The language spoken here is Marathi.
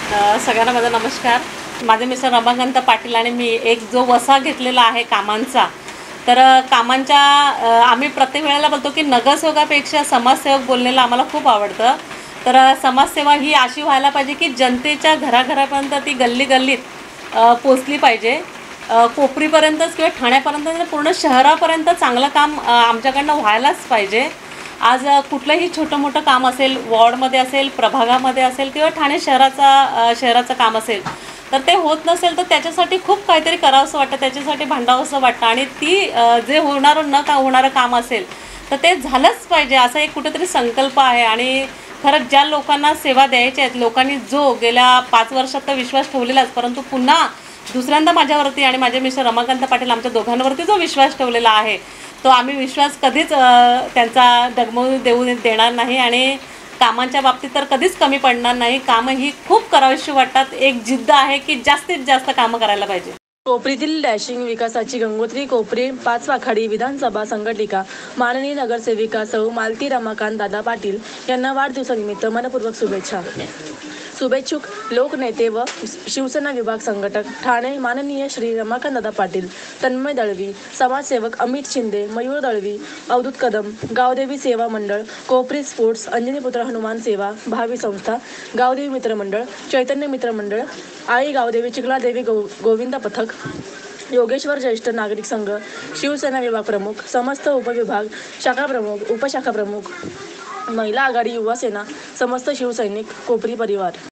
सगळ्यांना माझा नमस्कार. माझे मिस्टर रमाकांत पाटील आणि मी एक जो वसा घेतलेला आहे कामांचा, तर कामांच्या आम्ही प्रत्येक वेळेला बोलतो की नगरसेवकापेक्षा समाजसेवक बोललेलं आम्हाला खूप आवडतं. तर समाजसेवा ही अशी व्हायला पाहिजे की जनतेच्या घराघरापर्यंत ती गल्ली गल्लीत पोचली पाहिजे, कोपरीपर्यंतच किंवा ठाण्यापर्यंत पूर्ण शहरापर्यंत चांगलं काम आमच्याकडनं व्हायलाच पाहिजे. आज कुठलंही छोटं मोठं काम असेल, वॉर्डमध्ये असेल, प्रभागामध्ये असेल किंवा ठाणे शहराचं काम असेल, तर ते होत नसेल तर त्याच्यासाठी खूप काहीतरी करावंसं वाटतं, त्याच्यासाठी भांडावंसं वाटतं. आणि ती जे होणारं काम असेल तर ते झालंच पाहिजे असा एक कुठेतरी संकल्प आहे. आणि खरंच ज्या लोकांना सेवा द्यायच्या आहेत, लोकांनी जो गेल्या 5 वर्षात तर विश्वास ठेवलेलाच, परंतु पुन्हा दुसऱ्यांदा माझ्यावरती आणि माझे मिस्टर रमाकांत पाटील आमच्या दोघांवरती जो विश्वास ठेवलेला आहे, तो आम्ही विश्वास कधीच त्यांचा डगमगू देणार नाही. आणि कामांच्या बाबतीत तर कधीच कमी पडणार नाही. कामं ही खूप करावीशी वाटतात. एक जिद्द आहे की जास्तीत जास्त कामं करायला पाहिजे. कोपरीतील डॅशिंग विकासाची गंगोत्री कोपरी 5 आखाडी विधानसभा संघटिका माननीय नगरसेविका सौ मालती रमाकांत दादा पाटील यांना वाढदिवसानिमित्त मनपूर्वक शुभेच्छा. शुभेच्छुक लोकनेते व शिवसेना विभाग संघटक ठाणे माननीय श्री रमाकांत दादा पाटील, तन्मय दळवी, समाजसेवक अमित शिंदे, मयूर दळवी, अवधूत कदम, गावदेवी सेवा मंडळ, कोपरी स्पोर्ट्स, अंजनीपुत्र हनुमान सेवा, भावी संस्था, गावदेवी मित्रमंडळ, चैतन्य मित्रमंडळ, आई गावदेवी, चिखलादेवी गोविंद पथक, योगेश्वर ज्येष्ठ नागरिक संघ, शिवसेना विभाग प्रमुख, समस्त उपविभाग, शाखा प्रमुख, उपशाखा प्रमुख, महिला आघाडी, युवा सेना, समस्त शिवसैनिक, कोपरी परिवार.